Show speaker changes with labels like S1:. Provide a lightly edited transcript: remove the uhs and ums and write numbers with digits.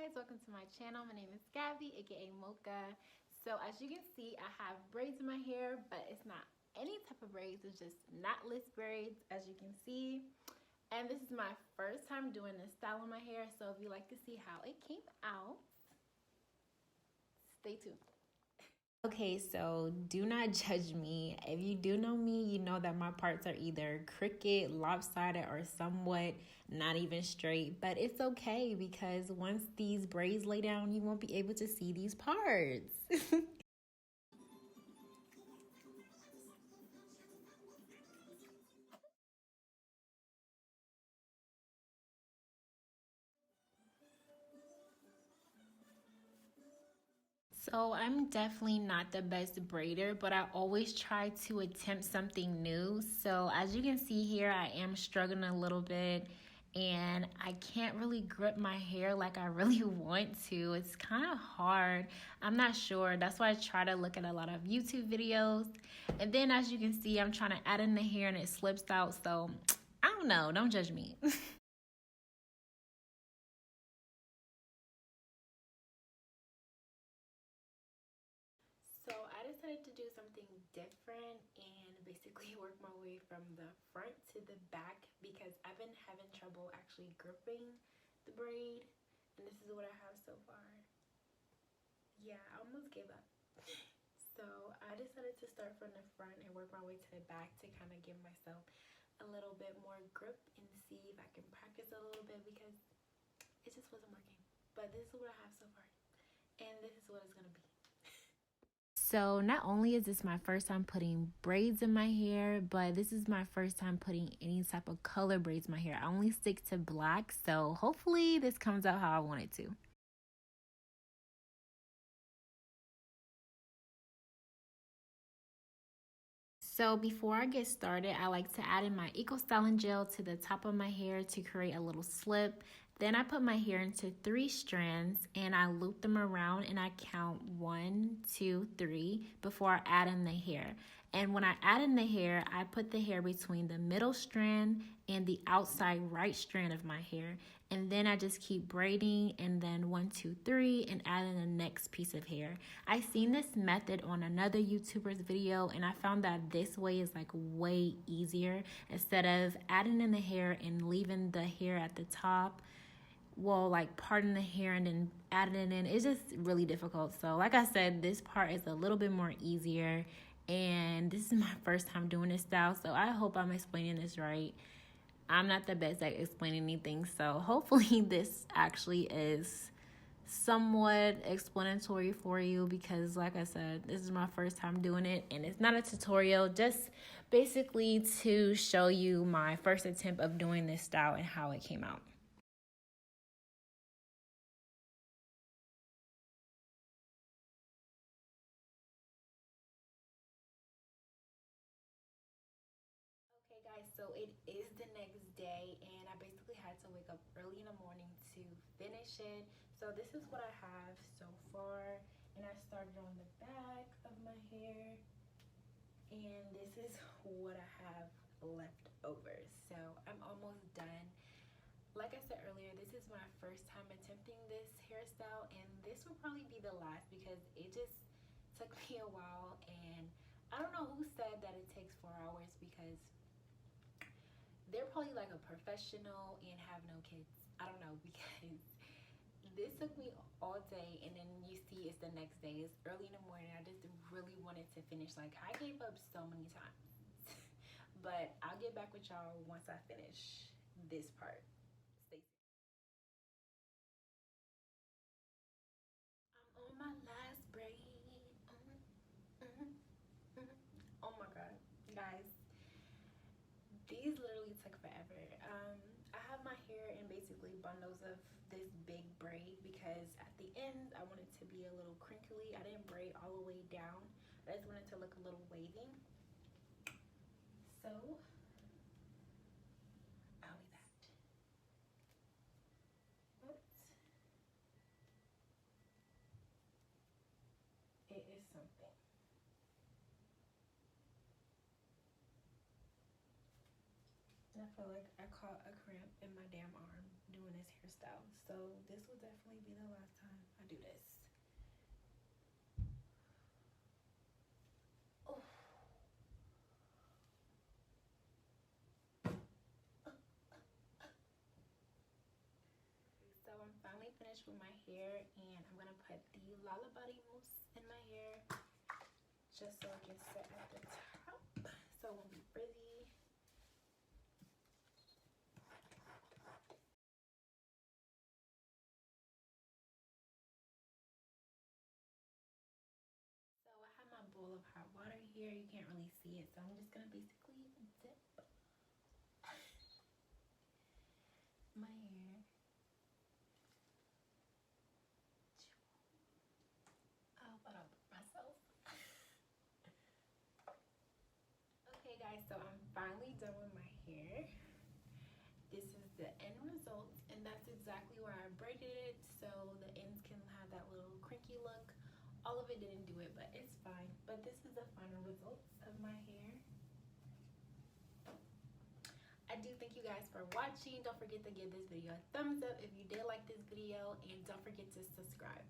S1: guys, welcome to my channel. My name is Gabby, aka Mocha. So as you can see, I have braids in my hair, but it's not any type of braids, it's just knotless braids, as you can see. And this is my first time doing this style on my hair, so if you like to see how it came out, stay tuned. Okay, so do not judge me. If you do know me, you know that my parts are either crooked, lopsided, or somewhat not even straight. But it's okay because once these braids lay down, you won't be able to see these parts. So I'm definitely not the best braider, but I always try to attempt something new. So as you can see here, I am struggling a little bit and I can't really grip my hair like I really want to. It's kind of hard. I'm not sure. That's why I try to look at a lot of YouTube videos. And then as you can see, I'm trying to add in the hair and it slips out. So I don't know. Don't judge me. So I decided to do something different and basically work my way from the front to the back because I've been having trouble actually gripping the braid, and this is what I have so far. Yeah, I almost gave up. So I decided to start from the front and work my way to the back to kind of give myself a little bit more grip and see if I can practice a little bit because it just wasn't working. But this is what I have so far, and this is what it's gonna be. So not only is this my first time putting braids in my hair, but this is my first time putting any type of color braids in my hair. I only stick to black, so hopefully this comes out how I want it to. So before I get started, I like to add in my Eco Styling Gel to the top of my hair to create a little slip. Then I put my hair into 3 strands and I loop them around and I count 1, 2, 3 before I add in the hair. And when I add in the hair, I put the hair between the middle strand and the outside right strand of my hair. And then I just keep braiding and then 1, 2, 3 and add in the next piece of hair. I seen this method on another YouTuber's video and I found that this way is like way easier instead of adding in the hair and leaving the hair at the top. Well, like parting the hair and then adding it in, it's just really difficult. So like I said, this part is a little bit more easier and this is my first time doing this style, so I hope I'm explaining this right. I'm not the best at explaining anything, so hopefully this actually is somewhat explanatory for you because like I said, this is my first time doing it and it's not a tutorial, just basically to show you my first attempt of doing this style and how it came out. Okay guys, so it is the next day and I basically had to wake up early in the morning to finish it. So this is what I have so far and I started on the back of my hair and this is what I have left over. So I'm almost done. Like I said earlier, this is my first time attempting this hairstyle and this will probably be the last because it just took me a while and I don't know who said that it takes 4 hours because they're probably like a professional and have no kids. I don't know because this took me all day and then you see it's the next day. It's early in the morning. I just really wanted to finish. Like I gave up so many times. But I'll get back with y'all once I finish this part. Stay tuned. I'm on my last braid. Oh my god. Guys, these literally took forever. I have my hair in basically bundles of this big braid because at the end I want it to be a little crinkly. I didn't braid all the way down. I just wanted to look a little wavy. So I'll be that. Oops. It is something. And I feel like I caught a cramp in my damn arm doing this hairstyle. So this will definitely be the last. gonna do this. Oh. So I'm finally finished with my hair, and I'm gonna put the Lotta body mousse in my hair just so it can set at the top so it won't be frizzy. So I have my bowl of hot water here. You can't really see it, so I'm just gonna basically dip my hair. I hope I don't burn myself. Okay guys, so I'm finally done with my hair. This is the end result, and that's exactly where I braided it, so the ends can have that little crinkly look. All of it didn't do it, but it's fine. But this is the final results of my hair. I do thank you guys for watching. Don't forget to give this video a thumbs up if you did like this video, and don't forget to subscribe.